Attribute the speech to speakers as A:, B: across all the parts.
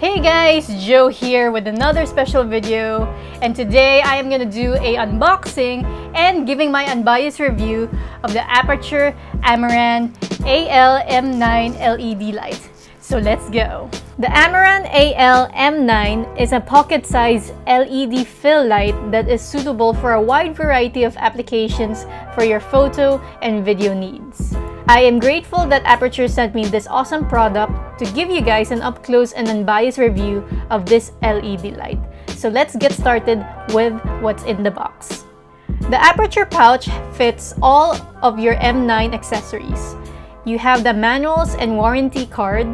A: Hey guys, Joe here with another special video, and today I am gonna do a unboxing and giving my unbiased review of the Aputure Amaran AL-M9 LED light. So let's go. The Amaran AL-M9 is a pocket-sized LED fill light that is suitable for a wide variety of applications for your photo and video needs. I am grateful that Aputure sent me this awesome product to give you guys an up-close and unbiased review of this LED light. So let's get started with what's in the box. The Aputure pouch fits all of your M9 accessories. You have the manuals and warranty card.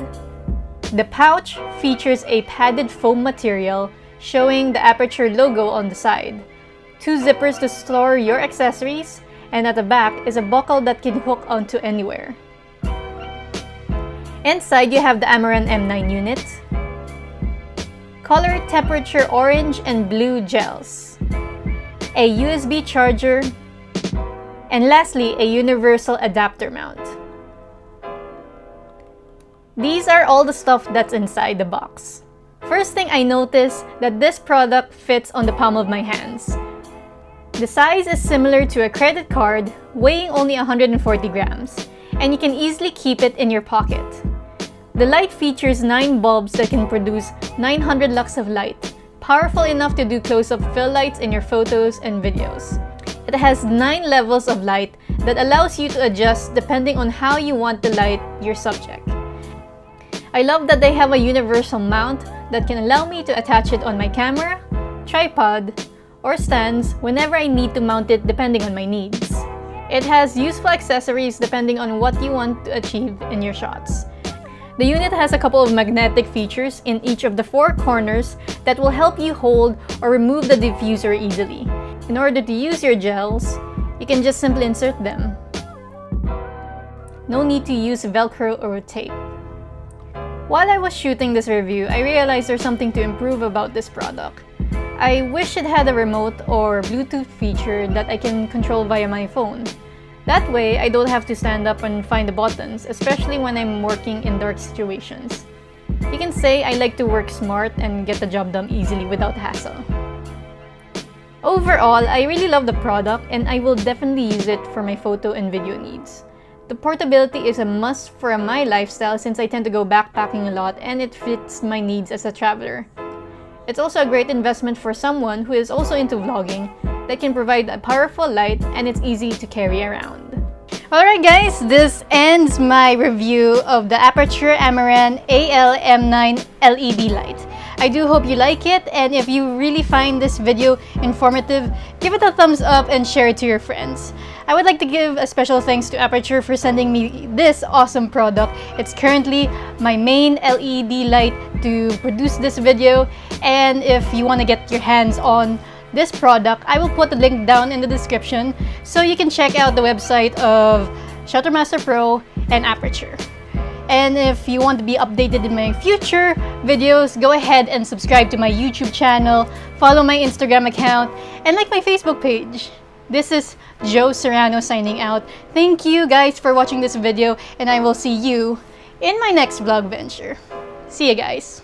A: The pouch features a padded foam material showing the Aputure logo on the side, 2 zippers to store your accessories, and at the back is a buckle that can hook onto anywhere. Inside you have the Amaran M9 unit, color temperature orange and blue gels, a USB charger, and lastly a universal adapter mount. These are all the stuff that's inside the box. First thing I noticed that this product fits on the palm of my hands. The size is similar to a credit card, weighing only 140 grams, and you can easily keep it in your pocket. The light features 9 bulbs that can produce 900 lux of light, powerful enough to do close-up fill lights in your photos and videos. It has 9 levels of light that allows you to adjust depending on how you want to light your subject. I love that they have a universal mount that can allow me to attach it on my camera, tripod, or stands whenever I need to mount it depending on my needs. It has useful accessories depending on what you want to achieve in your shots. The unit has a couple of magnetic features in each of the 4 corners that will help you hold or remove the diffuser easily. In order to use your gels, you can just simply insert them. No need to use Velcro or tape. While I was shooting this review, I realized there's something to improve about this product. I wish it had a remote or Bluetooth feature that I can control via my phone. That way, I don't have to stand up and find the buttons, especially when I'm working in dark situations. You can say I like to work smart and get the job done easily without hassle. Overall, I really love the product and I will definitely use it for my photo and video needs. The portability is a must for my lifestyle since I tend to go backpacking a lot and it fits my needs as a traveler. It's also a great investment for someone who is also into vlogging that can provide a powerful light and it's easy to carry around. Alright guys, this ends my review of the Aputure Amaran AL-M9 LED light. I do hope you like it, and if you really find this video informative, give it a thumbs up and share it to your friends. I would like to give a special thanks to Aputure for sending me this awesome product. It's currently my main LED light to produce this video, and if you want to get your hands on this product, I will put the link down in the description so you can check out the website of Shuttermaster Pro and Aputure. And if you want to be updated in my future videos, go ahead and subscribe to my YouTube channel, follow my Instagram account, and like my Facebook page. This is Joe Serrano signing out. Thank you guys for watching this video, and I will see you in my next vlog venture. See you guys!